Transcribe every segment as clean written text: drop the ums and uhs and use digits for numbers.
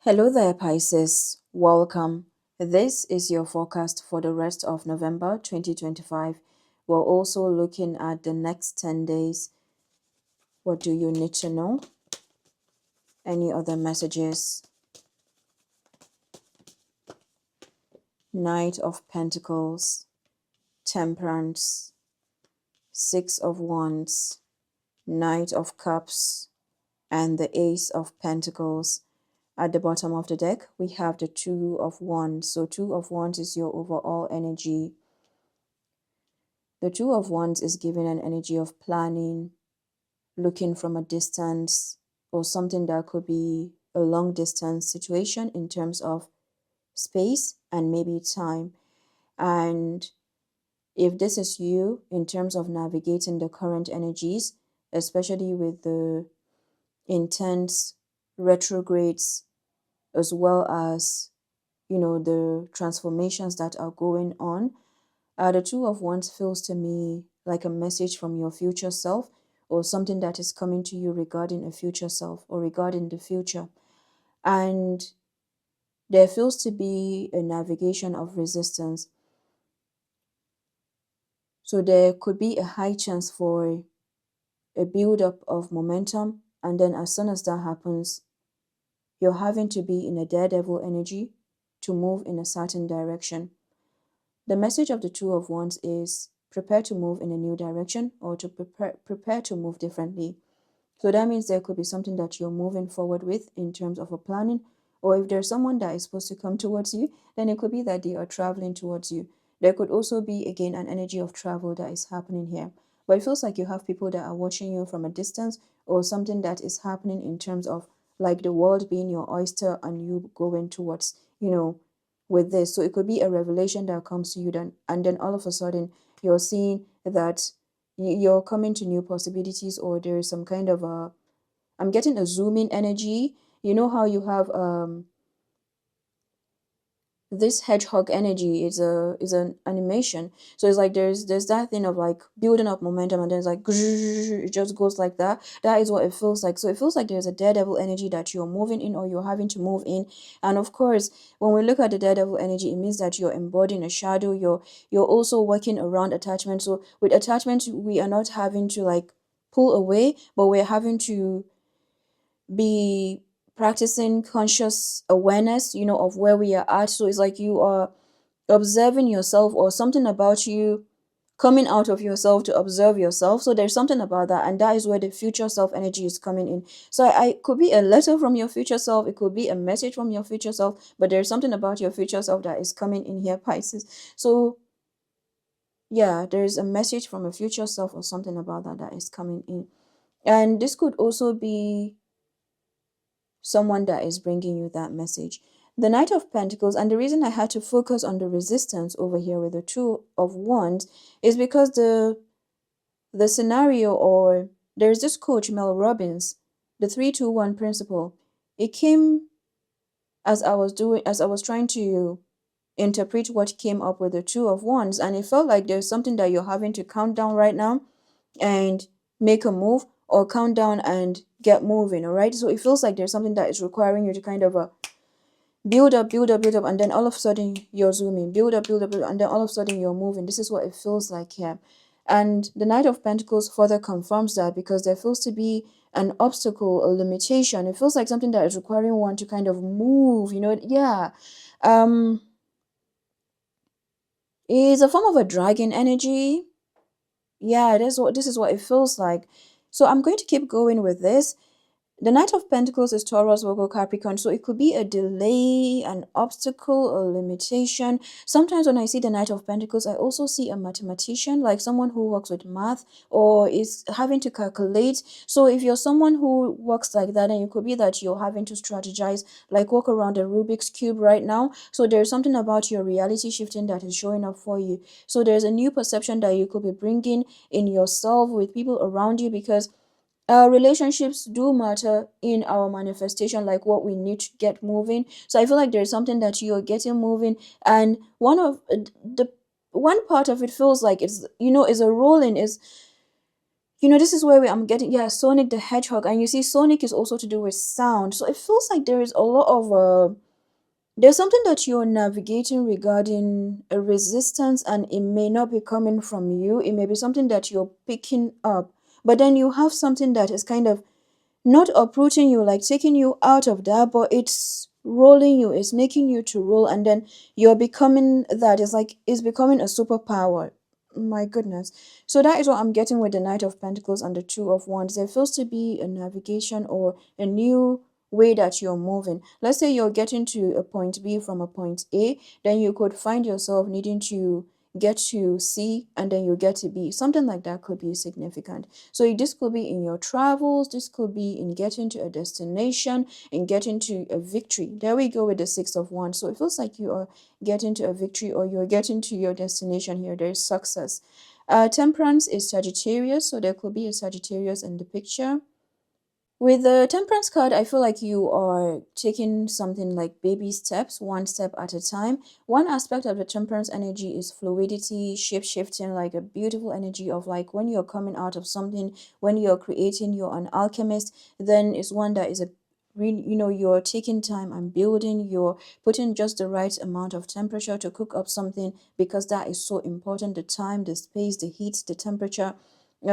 Hello there, Pisces. Welcome. This is your forecast for the rest of November 2025. We're also looking at the next 10 days. What do you need to know? Any other messages? Knight of Pentacles, Temperance, Six of Wands, Knight of Cups, and the Ace of Pentacles. At the bottom of the deck, we have the Two of Wands. So Two of Wands is your overall energy. The Two of Wands is giving an energy of planning, looking from a distance, or something that could be a long distance situation in terms of space and maybe time. And if this is you in terms of navigating the current energies, especially with the intense retrogrades, as well as, the transformations that are going on, the Two of Wands feels to me like a message from your future self, or something that is coming to you regarding a future self or regarding the future. And there feels to be a navigation of resistance. So there could be a high chance for a build-up of momentum, and then as soon as that happens, you're having to be in a daredevil energy to move in a certain direction. The message of the Two of Wands is prepare to move in a new direction, or to prepare to move differently. So that means there could be something that you're moving forward with in terms of a planning, or if there's someone that is supposed to come towards you, then it could be that they are traveling towards you. There could also be, again, an energy of travel that is happening here. But it feels like you have people that are watching you from a distance, or something that is happening in terms of like the world being your oyster and you going towards, with this. So it could be a revelation that comes to you, and then all of a sudden you're seeing that you're coming to new possibilities, or there is some kind of I'm getting a zooming energy. You know how you have this hedgehog energy is an animation. So it's like there's that thing of like building up momentum, and then it's like it just goes like that. That is what it feels like. So it feels like there's a daredevil energy that you're moving in, or you're having to move in. And of course, when we look at the daredevil energy, it means that you're embodying a shadow. You're also working around attachment. So with attachment, we are not having to like pull away, but we're having to be practicing conscious awareness, of where we are at. So it's like you are observing yourself, or something about you coming out of yourself to observe yourself. So there's something about that, and that is where the future self energy is coming in. So I could be a letter from your future self, it could be a message from your future self, but there's something about your future self that is coming in here, Pisces. So yeah, there's a message from a future self, or something about that is coming in. And this could also be someone that is bringing you that message. The Knight of Pentacles, and the reason I had to focus on the resistance over here with the Two of Wands is because the scenario, or there's this coach, Mel Robbins, the 3-2-1 principle. It came as I was trying to interpret what came up with the Two of Wands, and it felt like there's something that you're having to count down right now and make a move, or count down and get moving. All right, so it feels like there's something that is requiring you to kind of build up, and then all of a sudden you're zooming, build up, and then all of a sudden you're moving. This is what it feels like here. And the Knight of Pentacles further confirms that, because there feels to be an obstacle, a limitation. It feels like something that is requiring one to kind of move, it's a form of a dragon energy. Yeah, this is what it feels like. So I'm going to keep going with this. The Knight of Pentacles is Taurus, Virgo, Capricorn. So it could be a delay, an obstacle, a limitation. Sometimes when I see the Knight of Pentacles, I also see a mathematician, like someone who works with math or is having to calculate. So if you're someone who works like that, then it could be that you're having to strategize, like walk around a Rubik's Cube right now. So there's something about your reality shifting that is showing up for you. So there's a new perception that you could be bringing in yourself with people around you, because our relationships do matter in our manifestation, like what we need to get moving. So I feel like there's something that you're getting moving, and one part of it feels like it's is a rolling, is this is where I'm getting, yeah, Sonic the Hedgehog. And you see, Sonic is also to do with sound. So it feels like there is a lot of there's something that you're navigating regarding a resistance, and it may not be coming from you. It may be something that you're picking up, but then you have something that is kind of not uprooting you, like taking you out of that, but it's rolling you, it's making you to roll, and then you're becoming that. It's like it's becoming a superpower. My goodness. So that is what I'm getting with the Knight of Pentacles and the Two of Wands. There feels to be a navigation or a new way that you're moving. Let's say you're getting to a point B from a point A, then you could find yourself needing to get to C, and then you get to B. Something like that could be significant. So this could be in your travels, this could be in getting to a destination, in getting to a victory. There we go with the Six of Wands. So it feels like you are getting to a victory, or you're getting to your destination here. There's success. Temperance is Sagittarius, so there could be a Sagittarius in the picture. With the Temperance card, I feel like you are taking something like baby steps, one step at a time. One aspect of the Temperance energy is fluidity, shape-shifting, like a beautiful energy of like when you're coming out of something, when you're creating, you're an alchemist, then it's one that is a really, you're taking time and building, you're putting just the right amount of temperature to cook up something, because that is so important, the time, the space, the heat, the temperature.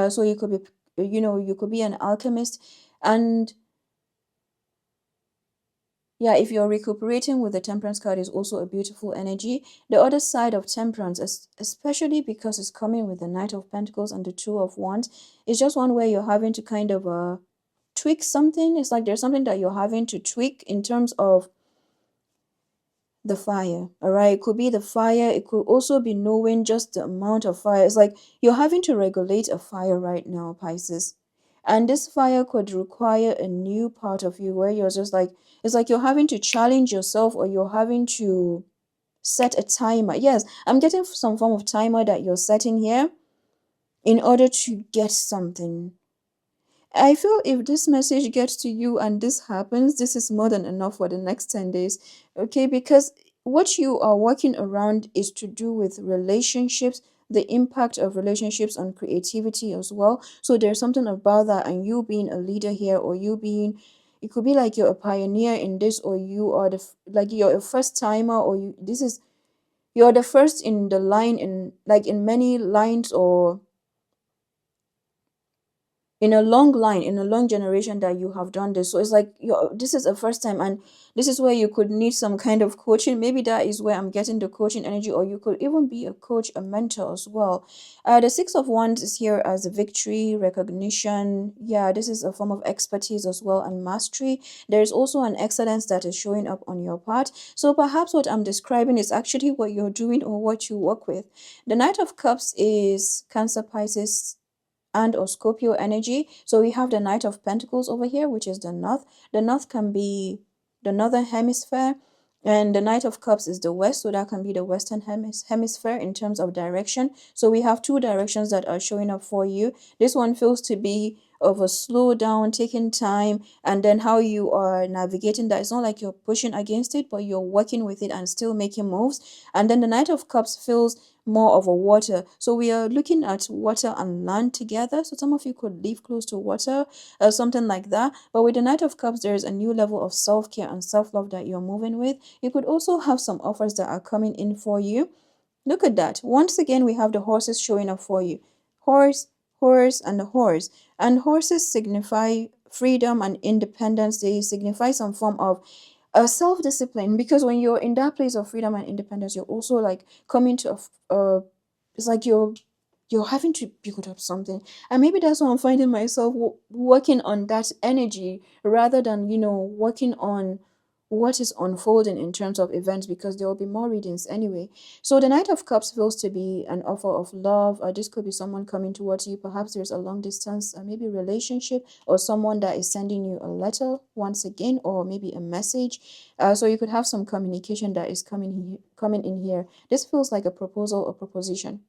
So you could be, you could be an alchemist. And yeah, if you're recuperating with the Temperance card, is also a beautiful energy. The other side of Temperance, especially because it's coming with the Knight of Pentacles and the Two of Wands, is just one where you're having to kind of tweak something. It's like there's something that you're having to tweak in terms of the fire. All right, it could be the fire, it could also be knowing just the amount of fire. It's like you're having to regulate a fire right now, Pisces, and this fire could require a new part of you where you're just like, it's like you're having to challenge yourself, or you're having to set a timer. Yes, I'm getting some form of timer that you're setting here in order to get something. I feel if this message gets to you and this happens, this is more than enough for the next 10 days. Okay, because what you are working around is to do with relationships, the impact of relationships on creativity as well. So there's something about that, and you being a leader here, or you being, it could be like you're a pioneer in this, or you are like you're a first timer, or you're the first in the line, in like in many lines, or in a long line, in a long generation that you have done this. So it's like this is a first time, and this is where you could need some kind of coaching. Maybe that is where I'm getting the coaching energy, or you could even be a coach, a mentor as well. The Six of Wands is here as a victory, recognition. Yeah, this is a form of expertise as well, and mastery. There's also an excellence that is showing up on your part. So perhaps what I'm describing is actually what you're doing, or what you work with. The Knight of Cups is Cancer, Pisces, and or Scorpio energy. So we have the Knight of Pentacles over here, which is the north. The north can be the northern hemisphere, and the Knight of Cups is the west, so that can be the western hemisphere in terms of direction. So we have two directions that are showing up for you. This one feels to be of a slow down, taking time, and then how you are navigating that. It's not like you're pushing against it, but you're working with it and still making moves. And then the Knight of Cups feels more of a water. So we are looking at water and land together. So some of you could live close to water or something like that. But with the Knight of Cups, there is a new level of self-care and self-love that you're moving with. You could also have some offers that are coming in for you. Look at that. Once again, we have the horses showing up for you. Horse, horse, and the horse. And horses signify freedom and independence. They signify some form of self-discipline, because when you're in that place of freedom and independence, you're also like coming to it's like you're having to build up something. And maybe that's why I'm finding myself working on that energy, rather than working on what is unfolding in terms of events, because there will be more readings anyway. So the Knight of Cups feels to be an offer of love. This could be someone coming towards you. Perhaps there's a long distance, maybe relationship, or someone that is sending you a letter once again, or maybe a message. So you could have some communication that is coming in here. This feels like a proposal or proposition,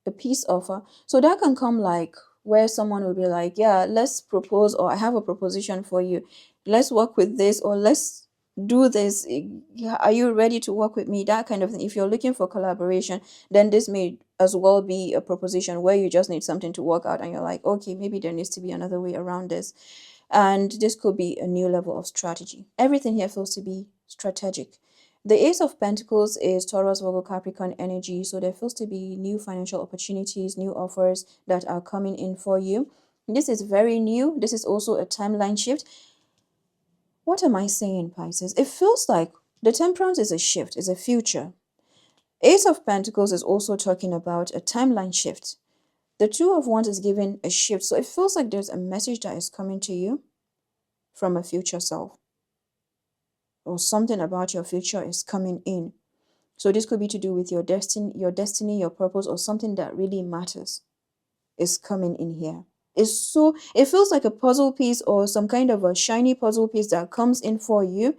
a peace offer. So that can come like where someone will be like, yeah, let's propose, or I have a proposition for you. Let's work with this, or let's do this? Yeah, are you ready to work with me? That kind of thing. If you're looking for collaboration, then this may as well be a proposition where you just need something to work out and you're like, okay, maybe there needs to be another way around this. And this could be a new level of strategy. Everything here feels to be strategic. The Ace of Pentacles is Taurus, Virgo, Capricorn energy. So there feels to be new financial opportunities, new offers that are coming in for you. This is very new. This is also a timeline shift. What am I saying, Pisces? It feels like the Temperance is a shift, is a future. Ace of Pentacles is also talking about a timeline shift. The Two of Wands is giving a shift. So it feels like there's a message that is coming to you from a future self, or something about your future is coming in. So this could be to do with your destiny, your purpose, or something that really matters is coming in here. It feels like a puzzle piece or some kind of a shiny puzzle piece that comes in for you.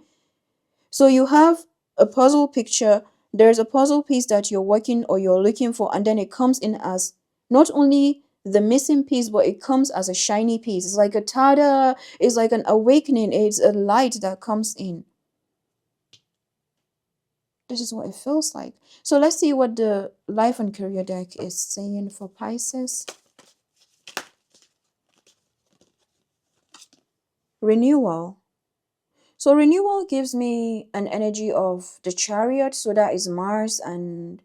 So you have a puzzle picture, there's a puzzle piece that you're working or you're looking for, and then it comes in as not only the missing piece, but it comes as a shiny piece. It's like a tada, it's like an awakening, it's a light that comes in. This is what it feels like. So let's see what the life and career deck is saying for Pisces. Renewal. So renewal gives me an energy of the Chariot. So that is Mars and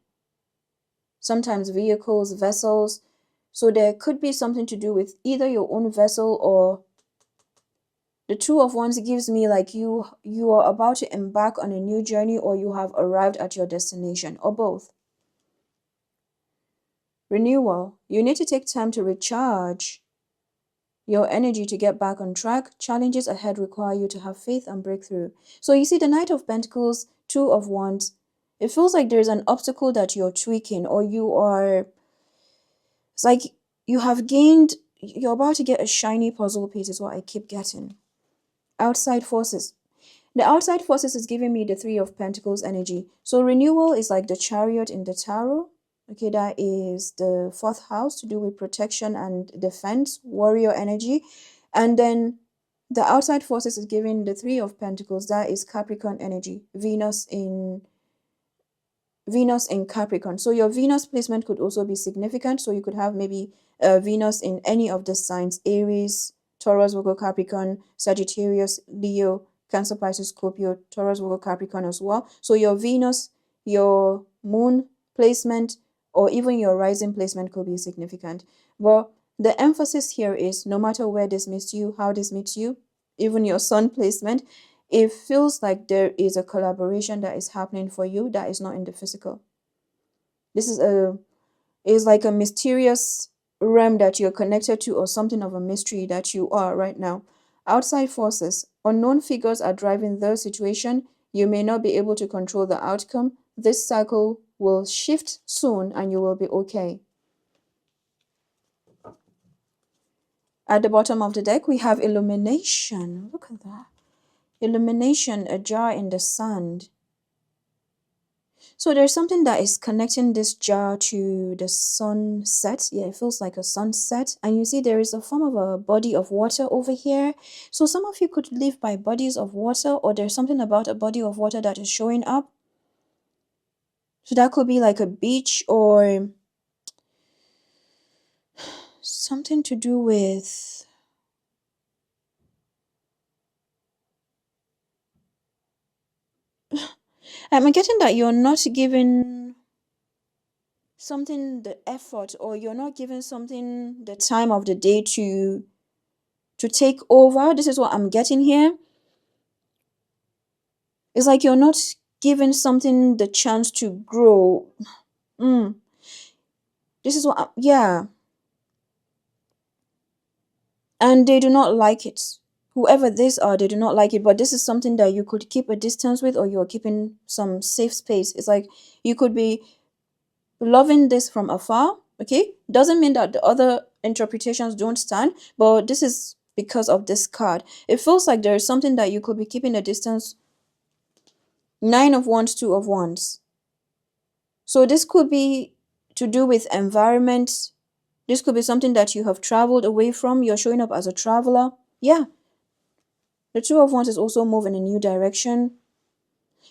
sometimes vehicles, vessels. So there could be something to do with either your own vessel, or the Two of Wands gives me like you are about to embark on a new journey, or you have arrived at your destination, or both. Renewal. You need to take time to recharge your energy to get back on track. Challenges ahead require you to have faith and breakthrough. So you see the Knight of Pentacles, Two of Wands. It feels like there's an obstacle that you're tweaking, or it's like you're about to get a shiny puzzle piece is what I keep getting. Outside forces. The outside forces is giving me the Three of Pentacles energy. So renewal is like the Chariot in the tarot. Okay, that is the fourth house to do with protection and defense, warrior energy. And then the outside forces is giving the Three of Pentacles. That is Capricorn energy, Venus in Capricorn. So your Venus placement could also be significant. So you could have maybe Venus in any of the signs: Aries, Taurus, Virgo, Capricorn, Sagittarius, Leo, Cancer, Pisces, Scorpio, Taurus, Virgo, Capricorn as well. So your Venus, your moon placement, or even your rising placement could be significant. But the emphasis here is no matter where this meets you, how this meets you, even your sun placement, it feels like there is a collaboration that is happening for you that is not in the physical. This is like a mysterious realm that you're connected to, or something of a mystery that you are right now. Outside forces, unknown figures are driving the situation. You may not be able to control the outcome. This cycle will shift soon and you will be okay. At the bottom of the deck, we have illumination. Look at that. Illumination, a jar in the sand. So there's something that is connecting this jar to the sunset. Yeah, it feels like a sunset. And you see there is a form of a body of water over here. So some of you could live by bodies of water, or there's something about a body of water that is showing up. So that could be like a beach, or something to do with... I'm getting that you're not giving something the effort, or you're not giving something the time of the day to take over. This is what I'm getting here. It's like you're not giving something the chance to grow. This is what yeah. And they do not like it. Whoever these are, they do not like it. But this is something that you could keep a distance with, or you're keeping some safe space. It's like you could be loving this from afar. Okay, doesn't mean that the other interpretations don't stand, but this is because of this card. It feels like there is something that you could be keeping a distance. Nine of Wands, Two of Wands. So this could be to do with environment. This could be something that you have traveled away from. You're showing up as a traveler. Yeah. The Two of Wands is also moving in a new direction.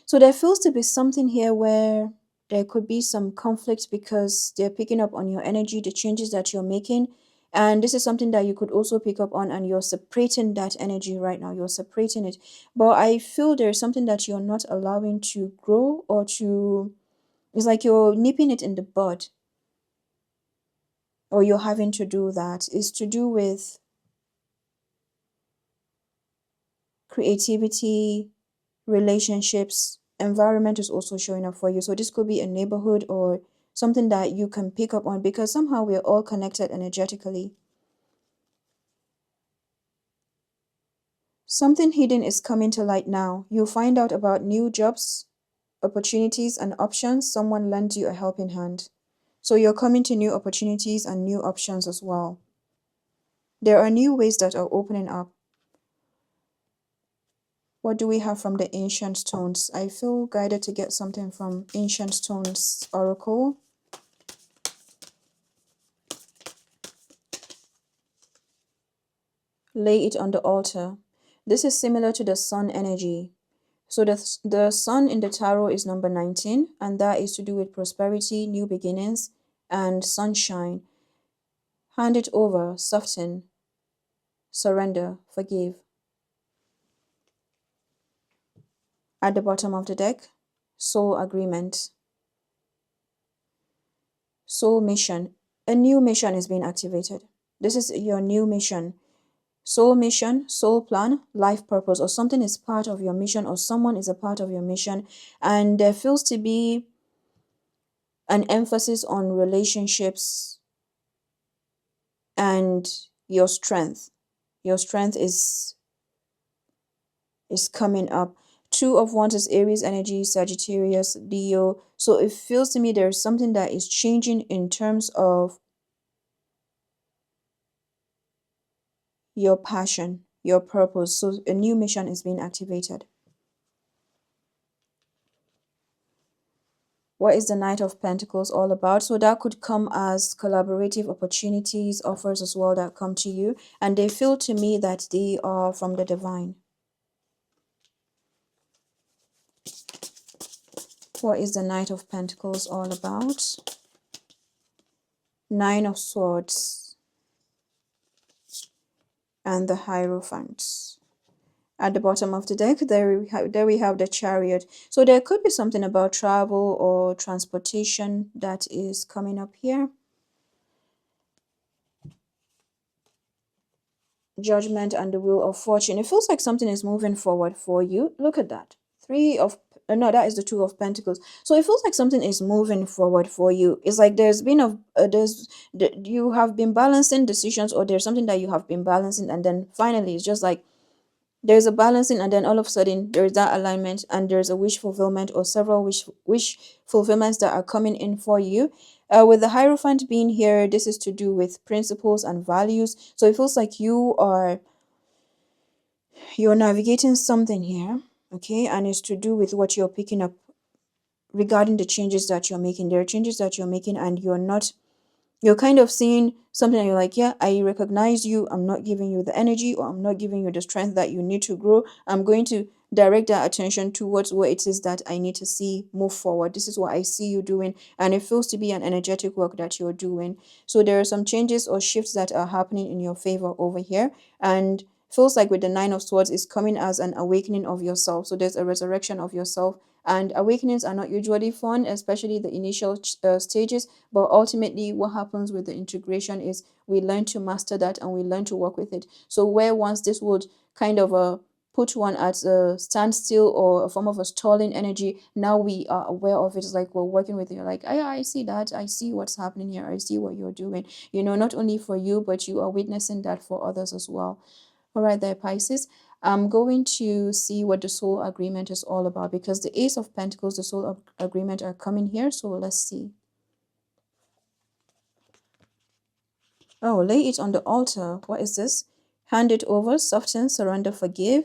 So there feels to be something here where there could be some conflict because they're picking up on your energy, the changes that you're making. And this is something that you could also pick up on, and you're separating that energy right now. You're separating it. But I feel there's something that you're not allowing to grow or to, it's like you're nipping it in the bud, or you're having to do that. It's to do with creativity, relationships, environment is also showing up for you. So this could be a neighborhood or something that you can pick up on, because somehow we're all connected energetically. Something hidden is coming to light now. You'll find out about new jobs, opportunities, and options. Someone lends you a helping hand. So you're coming to new opportunities and new options as well. There are new ways that are opening up. What do we have from the Ancient Stones? I feel guided to get something from Ancient Stones Oracle. Lay it on the altar. This is similar to the sun energy. So the sun in the tarot is number 19, and that is to do with prosperity, new beginnings, and sunshine. Hand it over, soften, surrender, forgive. At the bottom of the deck, soul agreement. Soul mission. A new mission is being activated. This is your new mission. Soul mission, soul plan, life purpose, or something is part of your mission, or someone is a part of your mission. And there feels to be an emphasis on relationships and your strength. Your strength is coming up. Two of Wands is Aries energy, Sagittarius, Leo. So it feels to me there's something that is changing in terms of your passion, your purpose. So a new mission is being activated. What is the Knight of Pentacles all about? So that could come as collaborative opportunities, offers as well that come to you. And they feel to me that they are from the divine. What is the Knight of Pentacles all about? Nine of Swords and the Hierophant. At the bottom of the deck, there we have the Chariot. So there could be something about travel or transportation that is coming up here. Judgment and the Wheel of Fortune. It feels like something is moving forward for you. Look at that. No, that is the Two of Pentacles. So it feels like something is moving forward for you. It's like there's been you have been balancing decisions, or there's something that you have been balancing, and then finally it's just like there's a balancing, and then all of a sudden there's that alignment, and there's a wish fulfillment or several wish fulfillments that are coming in for you. With the Hierophant being here, this is to do with principles and values. So it feels like you're navigating something here, okay, and it's to do with what you're picking up regarding the changes that you're making. There are changes that you're making, and you're kind of seeing something and you're like, yeah, I recognize you. I'm not giving you the energy, or I'm not giving you the strength that you need to grow. I'm going to direct that attention towards what it is that I need to see move forward. This is what I see you doing. And it feels to be an energetic work that you're doing. So there are some changes or shifts that are happening in your favor over here. And feels like with the Nine of Swords is coming as an awakening of yourself. So there's a resurrection of yourself. And awakenings are not usually fun, especially the initial stages. But ultimately, what happens with the integration is we learn to master that and we learn to work with it. So where once this would kind of put one at a standstill or a form of a stalling energy, now we are aware of it. It's like we're working with it. You're like, I see that. I see what's happening here. I see what you're doing. You know, not only for you, but you are witnessing that for others as well. All right there, Pisces. I'm going to see what the soul agreement is all about, because the Ace of Pentacles, the soul agreement are coming here. So let's see. Oh, lay it on the altar. What is this? Hand it over, soften, surrender, forgive.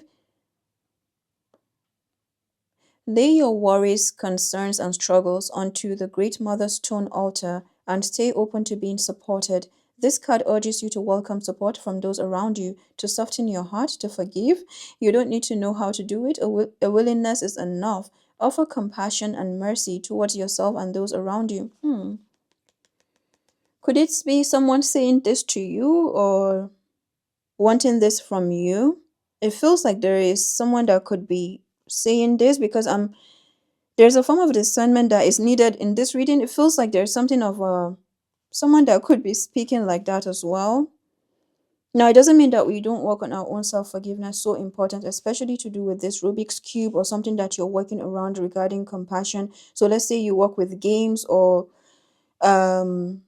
Lay your worries, concerns, and struggles onto the Great Mother Stone altar and stay open to being supported. This card urges you to welcome support from those around you, to soften your heart, to forgive. You don't need to know how to do it. A willingness is enough. Offer compassion and mercy towards yourself and those around you. Could it be someone saying this to you or wanting this from you? It feels like there is someone that could be saying this because there's a form of discernment that is needed in this reading. It feels like there's something of someone that could be speaking like that as well. Now, it doesn't mean that we don't work on our own self-forgiveness, so important, especially to do with this Rubik's Cube or something that you're working around regarding compassion. So let's say you work with games or um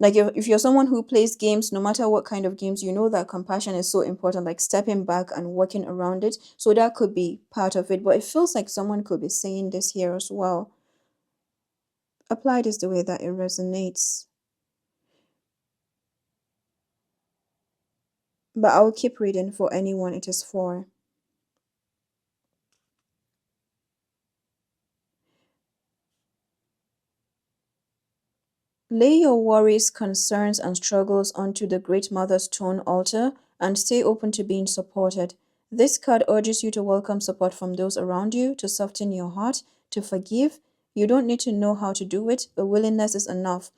like if you're someone who plays games, no matter what kind of games, you know that compassion is so important, like stepping back and working around it. So that could be part of it, but it feels like someone could be saying this here as well. Apply this the way that it resonates. But I'll keep reading for anyone it is for. Lay your worries, concerns, and struggles onto the Great Mother's stone altar and stay open to being supported. This card urges you to welcome support from those around you, to soften your heart, to forgive. You don't need to know how to do it, a willingness is enough.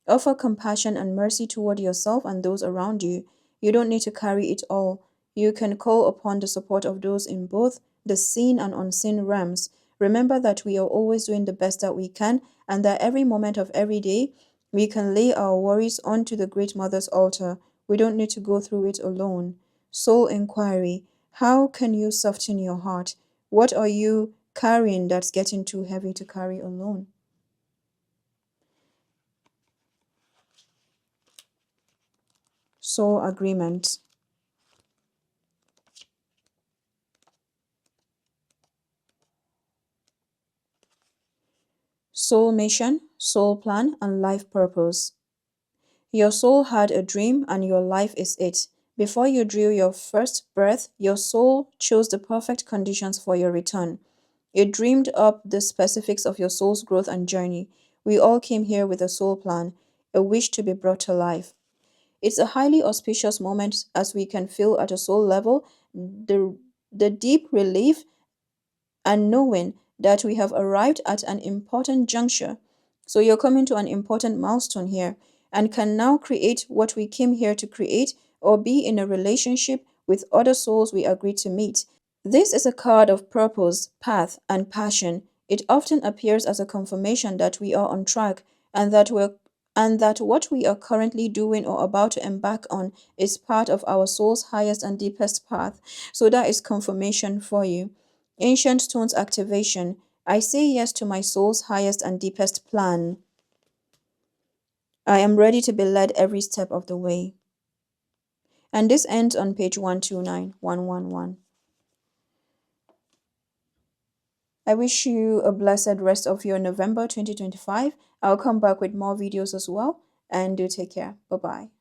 Offer compassion and mercy toward yourself and those around you. You don't need to carry it all. You can call upon the support of those in both the seen and unseen realms. Remember that we are always doing the best that we can, and that every moment of every day, we can lay our worries onto the Great Mother's altar. We don't need to go through it alone. Soul inquiry. How can you soften your heart? What are you carrying that's getting too heavy to carry alone? Soul agreement. Soul mission, soul plan, and life purpose. Your soul had a dream and your life is it. Before you drew your first breath, your soul chose the perfect conditions for your return. It dreamed up the specifics of your soul's growth and journey. We all came here with a soul plan, a wish to be brought to life. It's a highly auspicious moment as we can feel at a soul level the deep relief and knowing that we have arrived at an important juncture. So you're coming to an important milestone here and can now create what we came here to create or be in a relationship with other souls we agreed to meet. This is a card of purpose, path, and passion. It often appears as a confirmation that we are on track and that what we are currently doing or about to embark on is part of our soul's highest and deepest path. So that is confirmation for you. Ancient Stones activation. I say yes to my soul's highest and deepest plan. I am ready to be led every step of the way. And this ends on page 129111. I wish you a blessed rest of your November 2025. I'll come back with more videos as well. And do take care. Bye-bye.